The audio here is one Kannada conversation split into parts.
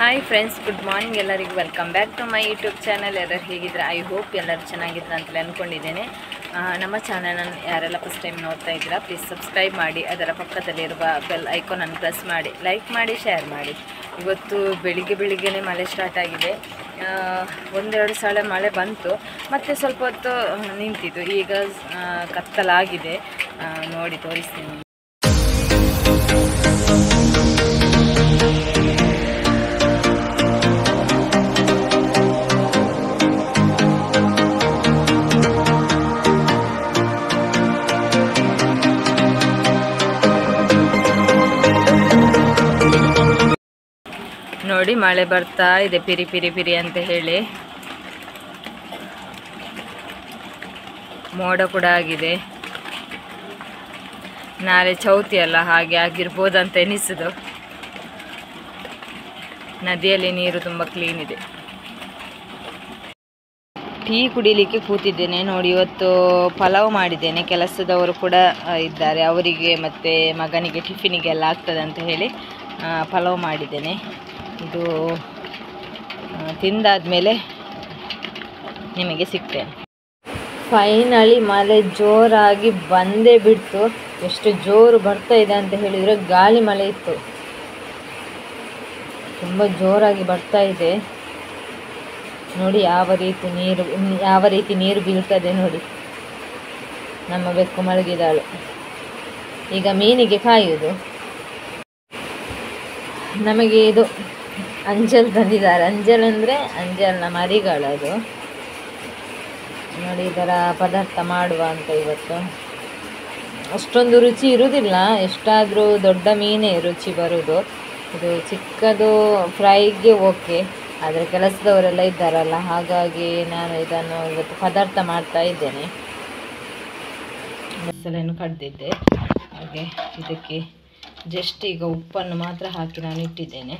ಹಾಯ್ ಫ್ರೆಂಡ್ಸ್, ಗುಡ್ ಮಾರ್ನಿಂಗ್ ಎಲ್ಲರಿಗೂ. Welcome back to my YouTube channel. ಎಲ್ಲರೂ ಹೇಗಿದ್ರೆ ಐ ಹೋಪ್ ಎಲ್ಲರೂ ಚೆನ್ನಾಗಿದ್ರೆ ಅಂತಲೇ ಅಂದ್ಕೊಂಡಿದ್ದೇನೆ. ನಮ್ಮ ಚಾನಲನ್ನು ಯಾರೆಲ್ಲ ಫಸ್ಟ್ ಟೈಮ್ ನೋಡ್ತಾ ಇದ್ದೀರಾ ಪ್ಲೀಸ್ ಸಬ್ಸ್ಕ್ರೈಬ್ ಮಾಡಿ, ಅದರ ಪಕ್ಕದಲ್ಲಿರುವ ಬೆಲ್ ಐಕಾನನ್ನು ಪ್ರೆಸ್ ಮಾಡಿ, ಲೈಕ್ ಮಾಡಿ, ಶೇರ್ ಮಾಡಿ. ಇವತ್ತು ಬೆಳಿಗ್ಗೆನೇ ಮಳೆ ಸ್ಟಾರ್ಟ್ ಆಗಿದೆ. ಒಂದೆರಡು ಸಲ ಮಳೆ ಬಂತು, ಮತ್ತು ಸ್ವಲ್ಪ ಹೊತ್ತು ನಿಂತಿತು. ಈಗ ಕತ್ತಲಾಗಿದೆ, ನೋಡಿ ತೋರಿಸ್ತೀನಿ. ನೋಡಿ, ಮಳೆ ಬರ್ತಾ ಇದೆ, ಪಿರಿ ಪಿರಿ ಪಿರಿ ಅಂತ ಹೇಳಿ. ಮೋಡ ಕೂಡ ಆಗಿದೆ. ನಾಳೆ ಚೌತಿ ಅಲ್ಲ, ಹಾಗೆ ಆಗಿರ್ಬೋದಂತ ಎನಿಸುದು. ನದಿಯಲ್ಲಿ ನೀರು ತುಂಬ ಕ್ಲೀನ್ ಇದೆ. ಟೀ ಕುಡಿಲಿಕ್ಕೆ ಕೂತಿದ್ದೇನೆ. ನೋಡಿ, ಇವತ್ತು ಪಲಾವ್ ಮಾಡಿದ್ದೇನೆ. ಕೆಲಸದವರು ಕೂಡ ಇದ್ದಾರೆ, ಅವರಿಗೆ ಮತ್ತು ಮಗನಿಗೆ ಟಿಫಿನಿಗೆಲ್ಲ ಆಗ್ತದೆ ಅಂತ ಹೇಳಿ ಪಲಾವ್ ಮಾಡಿದ್ದೇನೆ. ಇದು ತಿಂದಾದ್ಮೇಲೆ ನಿಮಗೆ ಸಿಗ್ತೇನೆ. ಫೈನಲಿ ಮಳೆ ಜೋರಾಗಿ ಬಂದೇ ಬಿಡ್ತು. ಎಷ್ಟು ಜೋರು ಬರ್ತಾ ಇದೆ ಅಂತ ಹೇಳಿದರೆ, ಗಾಳಿ ಮಳೆ ಇತ್ತು, ತುಂಬ ಜೋರಾಗಿ ಬರ್ತಾ ಇದೆ. ನೋಡಿ ಯಾವ ರೀತಿ ನೀರು ಬೀಳ್ತದೆ ನೋಡಿ. ನಮ್ಮ ಬೆಕ್ಕು ಮಲಗಿದಾಳು. ಈಗ ಮೀನಿಗೆ ಕಾಯುವುದು. ನಮಗೆ ಇದು ಅಂಜಲ್ ತಂದಿದ್ದಾರೆ. ಅಂಜಲ್ ಅಂದರೆ ಅಂಜಲ್ನ ಮರಿಗಳು. ಅದು ನೋಡಿ, ಇದರ ಪದಾರ್ಥ ಮಾಡುವ ಅಂತ. ಇವತ್ತು ಅಷ್ಟೊಂದು ರುಚಿ ಇರುವುದಿಲ್ಲ, ಎಷ್ಟಾದರೂ ದೊಡ್ಡ ಮೀನೇ ರುಚಿ ಬರುವುದು. ಇದು ಚಿಕ್ಕದು ಫ್ರೈಗೆ ಓಕೆ, ಆದರೆ ಕೆಲಸದವರೆಲ್ಲ ಇದ್ದಾರಲ್ಲ, ಹಾಗಾಗಿ ನಾನು ಇದನ್ನು ಇವತ್ತು ಪದಾರ್ಥ ಮಾಡ್ತಾ ಇದ್ದೇನೆ. ಮಸಾಲೆಯನ್ನು ಕಡ್ದಿದ್ದೆ, ಹಾಗೆ ಇದಕ್ಕೆ ಜಸ್ಟ್ ಈಗ ಉಪ್ಪನ್ನು ಮಾತ್ರ ಹಾಕಿ ನಾನು ಇಟ್ಟಿದ್ದೇನೆ.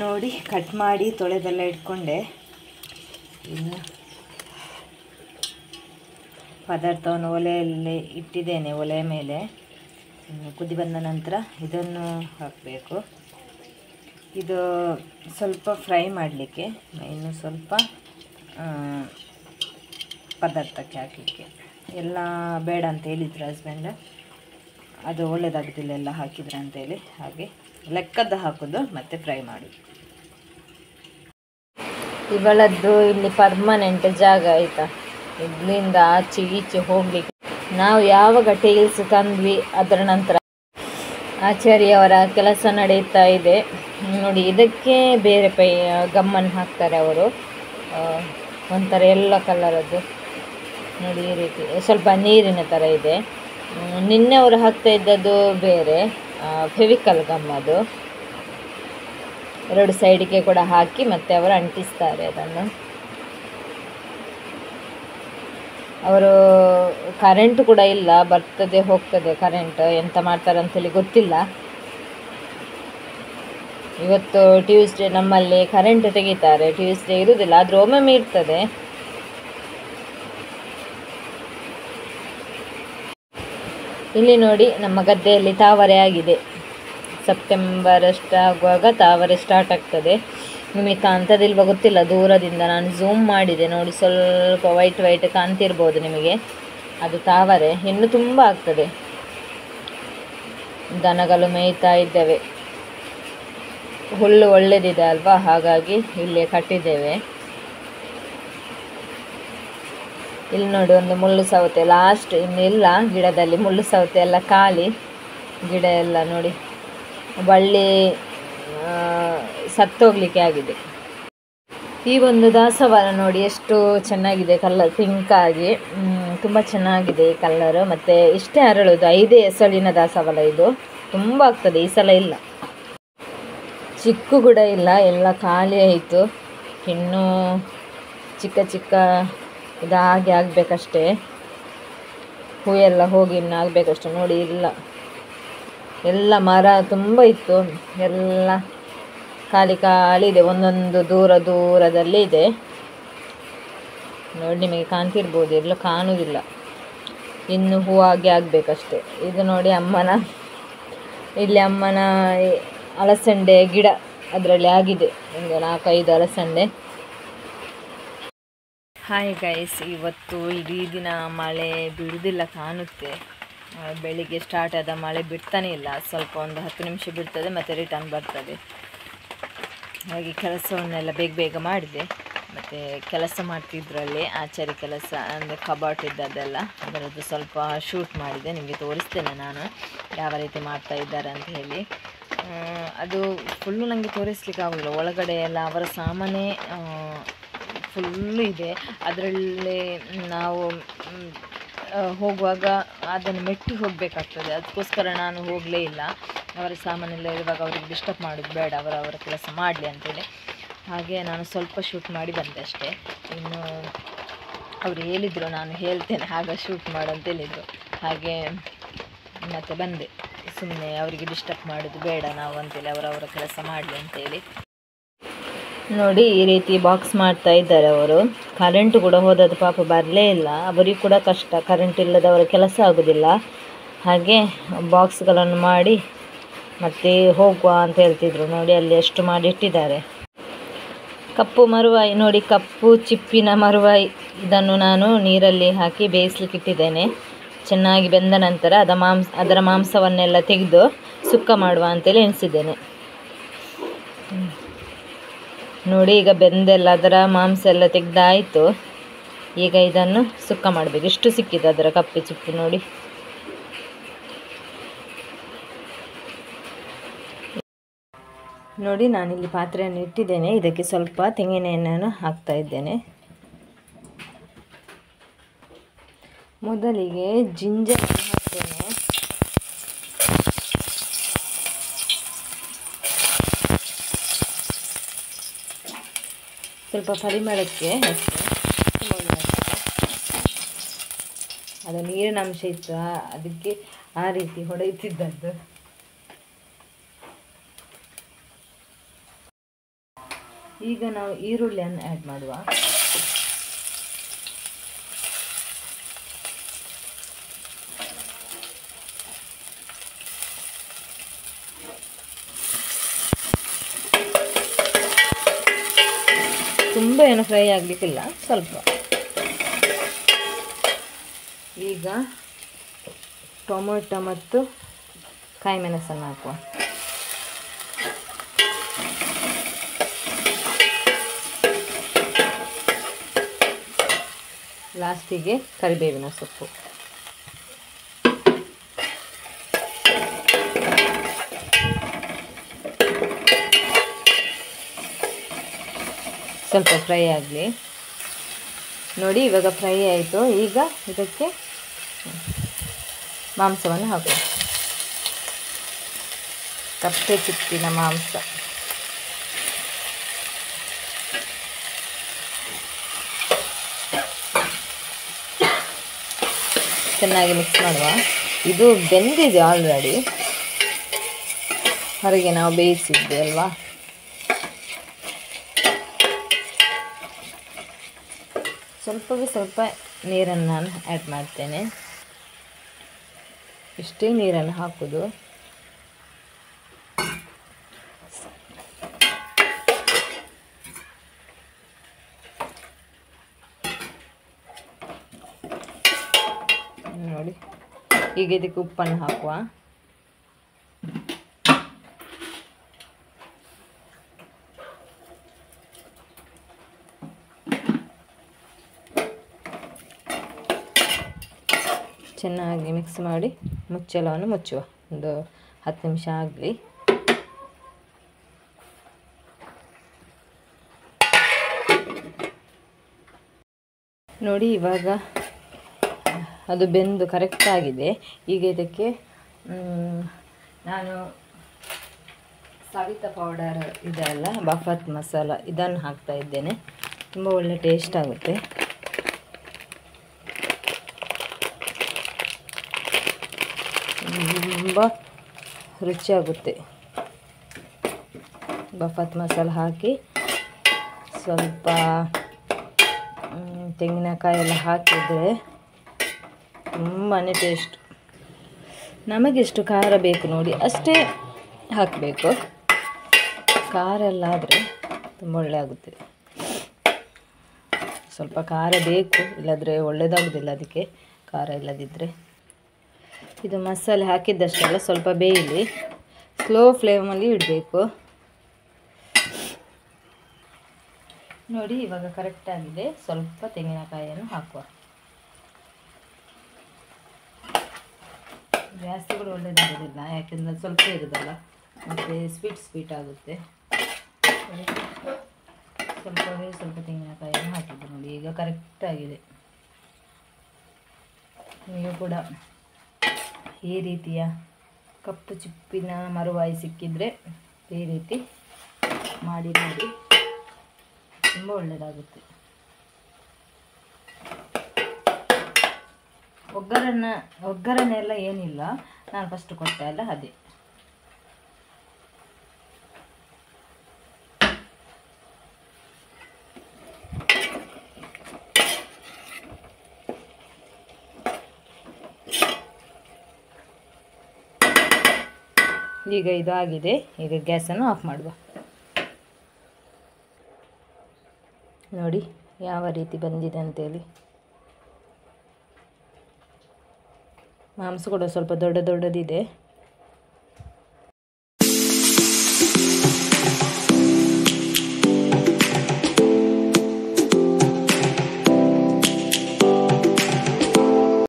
ನೋಡಿ, ಕಟ್ ಮಾಡಿ ತೊಳೆದೆಲ್ಲ ಇಟ್ಕೊಂಡೆ. ಇನ್ನು ಪದಾರ್ಥವನ್ನು ಒಲೆಯಲ್ಲಿ ಇಟ್ಟಿದ್ದೇನೆ, ಒಲೆಯ ಮೇಲೆ. ಕುದಿ ಬಂದ ನಂತರ ಇದನ್ನು ಹಾಕಬೇಕು. ಇದು ಸ್ವಲ್ಪ ಫ್ರೈ ಮಾಡಲಿಕ್ಕೆ, ಇನ್ನು ಸ್ವಲ್ಪ ಪದಾರ್ಥಕ್ಕೆ ಹಾಕಲಿಕ್ಕೆ. ಎಲ್ಲ ಬೇಡ ಅಂತ ಹೇಳಿದ್ರು ಹಸ್ಬೆಂಡ್, ಅದು ಒಳ್ಳೆಯದಾಗೋದಿಲ್ಲ ಎಲ್ಲ ಹಾಕಿದ್ರೆ ಅಂತೇಳಿ. ಹಾಗೆ ಲೆಕ್ಕದ್ದು ಹಾಕೋದು ಮತ್ತು ಫ್ರೈ ಮಾಡೋದು. ಇವಳದ್ದು ಇಲ್ಲಿ ಪರ್ಮನೆಂಟ್ ಜಾಗ ಆಯಿತಾ. ಇಲ್ಲಿಂದ ಆಚೆ ಈಚೆ ಹೋಗಲಿಕ್ಕೆ ನಾವು ಯಾವಾಗ ಟೈಲ್ಸ್ ತಂದ್ವಿ ಅದರ ನಂತರ ಆಚಾರ್ಯವರ ಕೆಲಸ ನಡೆಯುತ್ತಾ ಇದೆ. ನೋಡಿ, ಇದಕ್ಕೆ ಬೇರೆ ಗಮ್ಮನ್ನು ಹಾಕ್ತಾರೆ ಅವರು, ಒಂಥರ ಎಲ್ಲ ಕಲರದ್ದು. ನೋಡಿ, ಈ ರೀತಿ ಸ್ವಲ್ಪ ನೀರಿನ ಥರ ಇದೆ. ನಿನ್ನೆ ಅವರು ಹಾಕ್ತಾ ಇದ್ದದ್ದು ಬೇರೆ ಫೆವಿಕಲ್ ಗಮ್. ಅದು ಎರಡು ಸೈಡಿಗೆ ಕೂಡ ಹಾಕಿ ಮತ್ತೆ ಅವರು ಅಂಟಿಸ್ತಾರೆ ಅದನ್ನು. ಅವರು ಕರೆಂಟ್ ಕೂಡ ಇಲ್ಲ, ಬರ್ತದೆ ಹೋಗ್ತದೆ ಕರೆಂಟ್. ಎಂತ ಮಾಡ್ತಾರೆ ಅಂತೇಳಿ ಗೊತ್ತಿಲ್ಲ. ಇವತ್ತು ಟ್ಯೂಸ್ಡೇ ನಮ್ಮಲ್ಲಿ ಕರೆಂಟ್ ತೆಗಿತಾರೆ. ಟ್ಯೂಸ್ಡೇ ಇರುವುದಿಲ್ಲ, ಆದರೆ ಒಮ್ಮೊಮ್ಮೆ ಇರ್ತದೆ. ಇಲ್ಲಿ ನೋಡಿ, ನಮ್ಮ ಗದ್ದೆಯಲ್ಲಿ ತಾವರೆ ಆಗಿದೆ. ಸೆಪ್ಟೆಂಬರ್ ಅಷ್ಟಾಗುವಾಗ ತಾವರೆ ಸ್ಟಾರ್ಟ್ ಆಗ್ತದೆ. ನಿಮಗೆ ಕಾಣ್ತದಿಲ್ವ ಗೊತ್ತಿಲ್ಲ, ದೂರದಿಂದ ನಾನು ಝೂಮ್ ಮಾಡಿದೆ ನೋಡಿ. ಸ್ವಲ್ಪ ವೈಟ್ ಕಾಣ್ತಿರ್ಬೋದು ನಿಮಗೆ. ಅದು ತಾವರೆ ಇನ್ನು ತುಂಬ ಆಗ್ತದೆ. ದನಗಳು ಮೇಯ್ತಾ ಇದ್ದೇವೆ. ಹುಲ್ಲು ಒಳ್ಳೆದಿದೆ ಅಲ್ವಾ, ಹಾಗಾಗಿ ಇಲ್ಲೇ ಕಟ್ಟಿದ್ದೇವೆ. ಇಲ್ಲಿ ನೋಡಿ, ಒಂದು ಮುಳ್ಳು ಸೌತೆ ಲಾಸ್ಟ್, ಇನ್ನಿಲ್ಲ ಗಿಡದಲ್ಲಿ. ಮುಳ್ಳು ಸೌತೆ ಎಲ್ಲ ಖಾಲಿ, ಗಿಡ ಎಲ್ಲ ನೋಡಿ ಬಳ್ಳಿ ಸತ್ತೋಗ್ಲಿಕ್ಕೆ ಆಗಿದೆ. ಈ ಒಂದು ದಾಸವಾಳ ನೋಡಿ ಎಷ್ಟು ಚೆನ್ನಾಗಿದೆ, ಕಲರ್ ಪಿಂಕ್ ಆಗಿ ತುಂಬ ಚೆನ್ನಾಗಿದೆ ಈ ಕಲ್ಲರು. ಮತ್ತು ಇಷ್ಟೇ ಅರಳೋದು, 5 ಎಸಳಿನ ದಾಸವಾಳ ಇದು. ತುಂಬ ಆಗ್ತದೆ, ಈ ಸಲ ಇಲ್ಲ, ಚಿಕ್ಕು ಕೂಡ ಇಲ್ಲ, ಎಲ್ಲ ಖಾಲಿ ಆಯಿತು. ಇನ್ನೂ ಚಿಕ್ಕ ಇದು ಹಾಗೆ ಆಗಬೇಕಷ್ಟೇ, ಹೂ ಎಲ್ಲ ಹೋಗಿ ಇನ್ನು ಆಗಬೇಕಷ್ಟೆ. ನೋಡಿ, ಇಲ್ಲ ಎಲ್ಲ ಮರ ತುಂಬ ಇತ್ತು, ಎಲ್ಲ ಖಾಲಿ ಇದೆ. ಒಂದೊಂದು ದೂರದಲ್ಲಿ ಇದೆ ನೋಡಿ. ನಿಮಗೆ ಕಾಣ್ತಿರ್ಬೋದು, ಎಲ್ಲ ಕಾಣುವುದಿಲ್ಲ. ಇನ್ನು ಹೂವಾಗಿ ಆಗಬೇಕಷ್ಟೆ. ಇದು ನೋಡಿ ಅಮ್ಮನ, ಇಲ್ಲಿ ಅಮ್ಮನ ಅಲಸಂಡೆ ಗಿಡ ಅದರಲ್ಲಿ ಆಗಿದೆ ಒಂದು 4-5 ಅಲಸಂಡೆ. ಹಾಯ್ ಗೈಸ್, ಇವತ್ತು ಇಡೀ ದಿನ ಮಳೆ ಬಿಡುವುದಿಲ್ಲ ಕಾಣುತ್ತೆ. ಬೆಳಿಗ್ಗೆ ಸ್ಟಾರ್ಟ್ ಆದ ಮಳೆ ಬಿಡ್ತಾನೆ ಇಲ್ಲ. ಸ್ವಲ್ಪ ಒಂದು 10 ನಿಮಿಷ ಬಿಡ್ತದೆ ಮತ್ತು ರಿಟರ್ನ್ ಬರ್ತದೆ. ಹಾಗೆ ಕೆಲಸವನ್ನೆಲ್ಲ ಬೇಗ ಬೇಗ ಮಾಡಿದೆ. ಮತ್ತು ಕೆಲಸ ಮಾಡ್ತಿದ್ರಲ್ಲಿ ಆಚಾರಿ ಕೆಲಸ ಅಂದರೆ ಕಬಾಟ್ ಇದ್ದದ್ದೆಲ್ಲ ಅದರದ್ದು ಸ್ವಲ್ಪ ಶೂಟ್ ಮಾಡಿದೆ. ನಿಮಗೆ ತೋರಿಸ್ತೇನೆ ನಾನು ಯಾವ ರೀತಿ ಮಾಡ್ತಾ ಇದ್ದಾರೆ ಅಂತ ಹೇಳಿ. ಅದು ಫುಲ್ಲು ನನಗೆ ತೋರಿಸ್ಲಿಕ್ಕೆ ಆಗೋದಿಲ್ಲ. ಒಳಗಡೆ ಎಲ್ಲ ಅವರ ಸಾಮಾನೇ ಫುಲ್ಲು ಇದೆ. ಅದರಲ್ಲಿ ನಾವು ಹೋಗುವಾಗ ಅದನ್ನು ಮೆಟ್ಟಿ ಹೋಗಬೇಕಾಗ್ತದೆ. ಅದಕ್ಕೋಸ್ಕರ ನಾನು ಹೋಗಲೇ ಇಲ್ಲ. ಅವರ ಸಾಮಾನೆಲ್ಲ ಇರುವಾಗ ಅವ್ರಿಗೆ ಡಿಸ್ಟರ್ಬ್ ಮಾಡೋದು ಬೇಡ, ಅವರ ಕೆಲಸ ಮಾಡಲಿ ಅಂತೇಳಿ ಹಾಗೆ ನಾನು ಸ್ವಲ್ಪ ಶೂಟ್ ಮಾಡಿ ಬಂದೆ ಅಷ್ಟೇ. ಇನ್ನು ಅವರು ಹೇಳಿದರು ನಾನು ಹೇಳ್ತೇನೆ ಆಗ ಶೂಟ್ ಮಾಡು ಅಂತೇಳಿದರು. ಹಾಗೆ ಮತ್ತೆ ಬಂದೆ. ಸುಮ್ಮನೆ ಅವರಿಗೆ ಡಿಸ್ಟರ್ಬ್ ಮಾಡೋದು ಬೇಡ ನಾವು ಅಂತೇಳಿ, ಅವರವರ ಕೆಲಸ ಮಾಡಲಿ ಅಂತೇಳಿ. ನೋಡಿ ಈ ರೀತಿ ಬಾಕ್ಸ್ ಮಾಡ್ತಾ ಇದ್ದಾರೆ ಅವರು. ಕರೆಂಟು ಕೂಡ ಹೋದದ್ದು ಪಾಪ ಬರಲೇ ಇಲ್ಲ. ಅವರಿಗೆ ಕೂಡ ಕಷ್ಟ, ಕರೆಂಟ್ ಇಲ್ಲದವರ ಕೆಲಸ ಆಗೋದಿಲ್ಲ. ಹಾಗೆ ಬಾಕ್ಸ್ಗಳನ್ನು ಮಾಡಿ ಮತ್ತೆ ಹೋಗುವ ಅಂತ ಹೇಳ್ತಿದ್ರು. ನೋಡಿ ಅಲ್ಲಿ ಎಷ್ಟು ಮಾಡಿ ಇಟ್ಟಿದ್ದಾರೆ. ಕಪ್ಪು ಮರುವಾಯಿ ನೋಡಿ, ಕಪ್ಪು ಚಿಪ್ಪಿನ ಮರುವಾಯಿ. ಇದನ್ನು ನಾನು ನೀರಲ್ಲಿ ಹಾಕಿ ಬೇಯಿಸ್ಲಿಕ್ಕೆ ಇಟ್ಟಿದ್ದೇನೆ. ಚೆನ್ನಾಗಿ ಬೆಂದ ನಂತರ ಅದರ ಮಾಂಸವನ್ನೆಲ್ಲ ತೆಗೆದು ಸುಕ್ಕ ಮಾಡುವ ಅಂತೇಳಿ ಎಣಿಸಿದ್ದೇನೆ. ನೋಡಿ ಈಗ ಬೆಂದೆಲ್ಲ ಅದರ ಮಾಂಸ ಎಲ್ಲ ತೆಗೆದಾಯಿತು. ಈಗ ಇದನ್ನು ಸುಕ್ಕ ಮಾಡಬೇಕು. ಇಷ್ಟು ಸಿಕ್ಕಿದೆ ಅದರ ಕಪ್ಪೆ ಚಿಪ್ಪು ನೋಡಿ. ನೋಡಿ ನಾನಿಲ್ಲಿ ಪಾತ್ರೆಯನ್ನು ಇಟ್ಟಿದ್ದೇನೆ. ಇದಕ್ಕೆ ಸ್ವಲ್ಪ ತೆಂಗಿನ ಎಣ್ಣೆಯನ್ನು ಹಾಕ್ತಾ ಇದ್ದೇನೆ. ಮೊದಲಿಗೆ ಜಿಂಜರ್ ಹಾಕ್ತೇನೆ. ಸ್ವಲ್ಪ ಪರಿಮಳಕ್ಕೆ ಅದು ನೀರಿನ ಅಂಶ ಇತ್ತು, ಅದಕ್ಕೆ ಆ ರೀತಿ ಹೊಡೆಯುತ್ತಿದ್ದದ್ದು. ಈಗ ನಾವು ಈರುಳ್ಳಿಯನ್ನು ಆ್ಯಡ್ ಮಾಡುವ. ತುಂಬ ಏನು ಫ್ರೈ ಆಗಲಿಕ್ಕಿಲ್ಲ, ಸ್ವಲ್ಪ. ಈಗ ಟೊಮೊಟೊ ಮತ್ತು ಕಾಯಿ ಮೆಣಸನ್ನು ಹಾಕುವ. ಲಾಸ್ಟಿಗೆ ಕರಿಬೇವಿನ ಸೊಪ್ಪು. ಸ್ವಲ್ಪ ಫ್ರೈ ಆಗಲಿ. ನೋಡಿ ಇವಾಗ ಫ್ರೈ ಆಯಿತು. ಈಗ ಇದಕ್ಕೆ ಮಾಂಸವನ್ನು ಹಾಕುವ. ಕಪ್ಪೆ ಚಿಪ್ಪಿನ ಮಾಂಸ. ಚೆನ್ನಾಗಿ ಮಿಕ್ಸ್ ಮಾಡುವ. ಇದು ಬೆಂದಿದೆ ಆಲ್ರೆಡಿ, ಹೊರಗೆ ನಾವು ಬೇಯಿಸಿದ್ದೆ ಅಲ್ವಾ. ಸ್ವಲ್ಪ ನೀರನ್ನು ನಾನು ಆ್ಯಡ್ ಮಾಡ್ತೇನೆ. ಇಷ್ಟೇ ನೀರನ್ನು ಹಾಕೋದು. ನೋಡಿ ಈಗ ಇದಕ್ಕೆ ಉಪ್ಪನ್ನು ಹಾಕುವ. ಚೆನ್ನಾಗಿ ಮಿಕ್ಸ್ ಮಾಡಿ ಮುಚ್ಚಳವನ್ನು ಮುಚ್ಚುವ. ಒಂದು 10 ನಿಮಿಷ ಆಗಲಿ. ನೋಡಿ ಇವಾಗ ಅದು ಬೆಂದು ಕರೆಕ್ಟಾಗಿದೆ. ಈಗ ಇದಕ್ಕೆ ನಾನು ಸವಿತಾ ಪೌಡರ್ ಇದೆಲ್ಲ ಬಫತ್ ಮಸಾಲ ಇದನ್ನು ಹಾಕ್ತಾ ಇದ್ದೇನೆ. ತುಂಬ ಒಳ್ಳೆ ಟೇಸ್ಟ್ ಆಗುತ್ತೆ. ತುಂಬ ರುಚಿಯಾಗುತ್ತೆ. ಬಫತ್ ಮಸಾಲ ಹಾಕಿ ಸ್ವಲ್ಪ ತೆಂಗಿನಕಾಯಿ ಎಲ್ಲ ಹಾಕಿದರೆ ತುಂಬಾ ಟೇಸ್ಟ್. ನಮಗೆಷ್ಟು ಖಾರ ಬೇಕು ನೋಡಿ ಅಷ್ಟೇ ಹಾಕಬೇಕು. ಖಾರ ಎಲ್ಲ ಆದರೆ ತುಂಬ ಒಳ್ಳೆ ಆಗುತ್ತೆ. ಸ್ವಲ್ಪ ಖಾರ ಬೇಕು, ಇಲ್ಲದ್ರೆ ಒಳ್ಳೆಯದಾಗೋದಿಲ್ಲ. ಅದಕ್ಕೆ ಖಾರ ಇಲ್ಲದಿದ್ದರೆ. ಇದು ಮಸಾಲೆ ಹಾಕಿದ್ದಷ್ಟೆಲ್ಲ ಸ್ವಲ್ಪ ಬೇಯಲಿ, ಸ್ಲೋ ಫ್ಲೇಮಲ್ಲಿ ಇಡಬೇಕು. ನೋಡಿ ಇವಾಗ ಕರೆಕ್ಟಾಗಿದೆ. ಸ್ವಲ್ಪ ತೆಂಗಿನಕಾಯಿಯನ್ನು ಹಾಕುವ. ಜಾಸ್ತಿ ಕೂಡ ಒಳ್ಳೆಯದಾಗೋದಿಲ್ಲ, ಯಾಕೆಂದರೆ ಸ್ವಲ್ಪ ಇರೋದಲ್ಲ, ಮತ್ತು ಸ್ವೀಟ್ ಆಗುತ್ತೆ. ಸ್ವಲ್ಪ ತೆಂಗಿನಕಾಯಿಯನ್ನು ಹಾಕಿದ್ದು ನೋಡಿ, ಈಗ ಕರೆಕ್ಟಾಗಿದೆ. ನೀವು ಕೂಡ ಈ ರೀತಿಯ ಕಪ್ಪು ಚಿಪ್ಪಿನ ಮರುವಾಯಿ ಸಿಕ್ಕಿದರೆ ಈ ರೀತಿ ಮಾಡಿ ನೋಡಿ, ತುಂಬ ಒಳ್ಳೆಯದಾಗುತ್ತೆ. ಒಗ್ಗರಣೆ ಏನಿಲ್ಲ, ನಾನು ಫಸ್ಟ್ ಕೊಟ್ಟೆ ಅಲ್ಲ ಅದೇ. ಈಗ ಇದು ಆಗಿದೆ. ಈಗ ಗ್ಯಾಸನ್ನು ಆಫ್ ಮಾಡುವ. ನೋಡಿ ಯಾವ ರೀತಿ ಬಂದಿದೆ ಅಂತೇಳಿ. ಮಾಂಸ ಕೂಡ ಸ್ವಲ್ಪ ದೊಡ್ಡದಿದೆ.